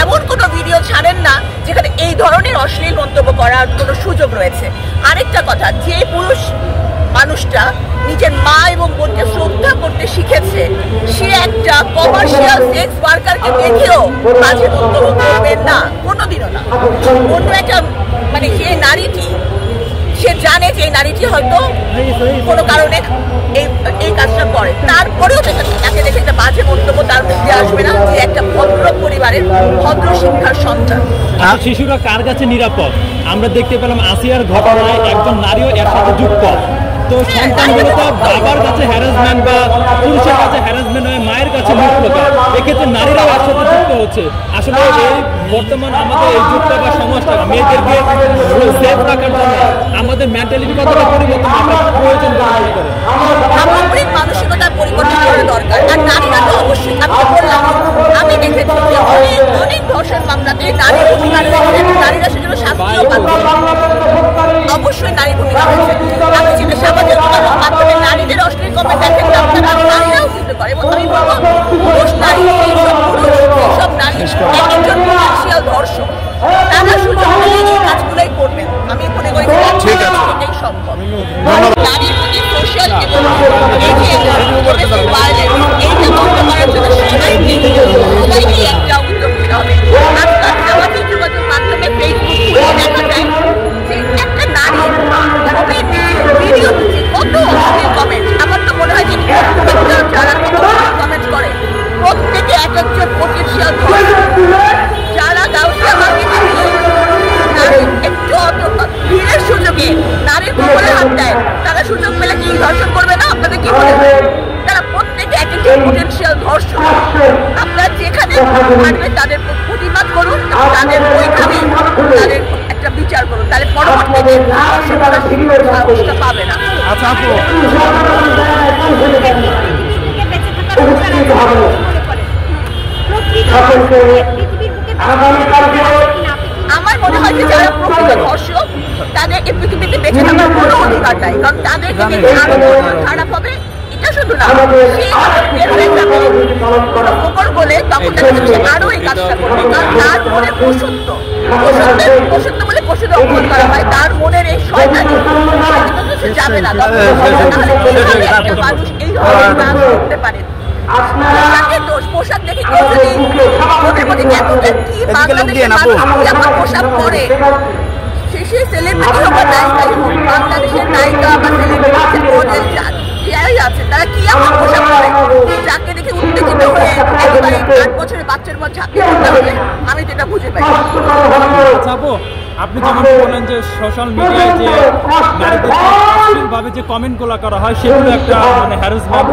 এমন কোনো ভিডিও ছাড়েন না যেখানে এই ধরনের অশ্লীল মন্তব্য করার কোনো সুযোগ রয়েছে। আরেকটা কথা, যে পুরুষ মানুষটা নিজের মা এবং বোনকে শ্রদ্ধা করতে শিখেছে, সে একটা কমার্শিয়াল সেক্স ওয়ার্কারকে দেখেও বাজে মন্তব্য করবেন না, কোনোদিনও না। অন্য একটা মানে যে নারীটি, সে জানে যে এই নারীটি হয়তো কোনো কারণে এই কাজটা করে, তারপরেও তাকে দেখে একটা বাজে মন্তব্য তার মধ্যে আসবে না, যে একটা ভদ্র পরিবারের ভদ্র শিক্ষার সন্তান। শিশুরা কার কাছে নিরাপদ? আমরা দেখতে পেলাম আসিয়ার ঘটনায় একজন নারীও এর সাথে যুক্ত। তো সন্তানগুলো তো বাবার কাছে হ্যারাসমেন্ট বা পুরুষের কাছে হ্যারাসমেন্ট হয়ে মায়ের কাছে মুক্ততা, এক্ষেত্রে নারীরা এর সাথে যুক্ত হচ্ছে। আসলে এই বর্তমান আমাদের এই যুগটা বা সমাজটা মেয়েদেরকে সেফ রাখার জন্য আমাদের মেন্টালিটি কতটা পরিবর্তন প্রয়োজন মনে করেন? সামগ্রিক মানসিকতার পরিবর্তন করা দরকার। আর নারীরা তো অবশ্যই, আমি বললাম, আমি দেখেছি যে অনেক ধর্ষণ মামলাতে নারীর ভূমিকা রয়েছে, নারীরা সেজন্য শাস্তিও পাচ্ছে। অবশ্যই নারীর ভূমিকা রয়েছে। আমি যেটা সামাজিক মাধ্যমে নারীদের অশ্লীল কমেন্ট দেখেন, নারীরাও কিন্তু করে। এবং আমি বলবো পুরুষ নারী, এইসব নারী একজন পোটেনশিয়াল ধর্ষক, তারা সুযোগ পেলে এই কাজগুলোই করবেন। আমি মনে করি এটাই সম্ভব। নারীর প্রতি সোশ্যাল এবং এইটা বন্ধ করার জন্য সবাইকে একটা উদ্যোগ নিতে হবে। আজকাল সামাজিক যোগাযোগ মাধ্যমে ফেসবুক দেখা যায় যে একটা নারী ভিডিও দিচ্ছে, কত অশ্লীল কমেন্ট। আমার তো মনে হয় যে যারা কমেন্ট করে প্রত্যেকে এক একজন পোটেনশিয়াল ধর্ষক। যারা গাউসিয়া মার্কেটে একটু ভিড়ের সুযোগে নারীর কবলে হাত দেয়, তারা সুযোগ পেলে কি ধর্ষণ করবে না? আপনাদের কি মনে হয়? তারা প্রত্যেকে এক একজন পোটেনশিয়াল ধর্ষক। আপনারা যেখানে পারবেন তাদের প্রতিবাদ করুন, তাদের ওইখানে তাদের একটা বিচার করুন, তাহলে পরবর্তীতে সাহসটা পাবে না। আচ্ছা আপু, আমার মনে হয় যে যারা প্রকৃত ধর্ষক তাদের এই পৃথিবীতে বেঁচে থাকার কোনো অধিকার নাই, কারণ তাদেরকে দেখে আরো খারাপ হবে। এটা শুধু না, বলে তখন সে আরো এই কাজটা করবে, কারণ তার মনে পশুত্ব বলে পশুদের অপমান করা হয়, তার মনের এই শয়তানি সে যাবে না। মানুষ এই ধরনের কাজ করতে পারে। পোশাক দেখে কেউ যদি মনের মধ্যে এতটা কি বাংলাদেশের মানুষ যেমন পোশাক পরে, শেষে সেলিব্রিটি হবে নায়িকা, বাংলাদেশের নায়িকা বা সেলিব্রিটি মডেল যারাই আছে তারা কি এমন পোশাক পরে যাকে দেখে উত্তেজিত হয়ে একেবারে 8 বছরের বাচ্চার পর ঝাঁপিয়ে পড়তে হবে? আমি যেটা বুঝে পাই। আপনি যেমন বললেন যে সোশ্যাল মিডিয়ায় যে নারীদের অশ্লীলভাবে যে কমেন্টগুলো করা হয় সেগুলো একটা মানে হ্যারাসমেন্ট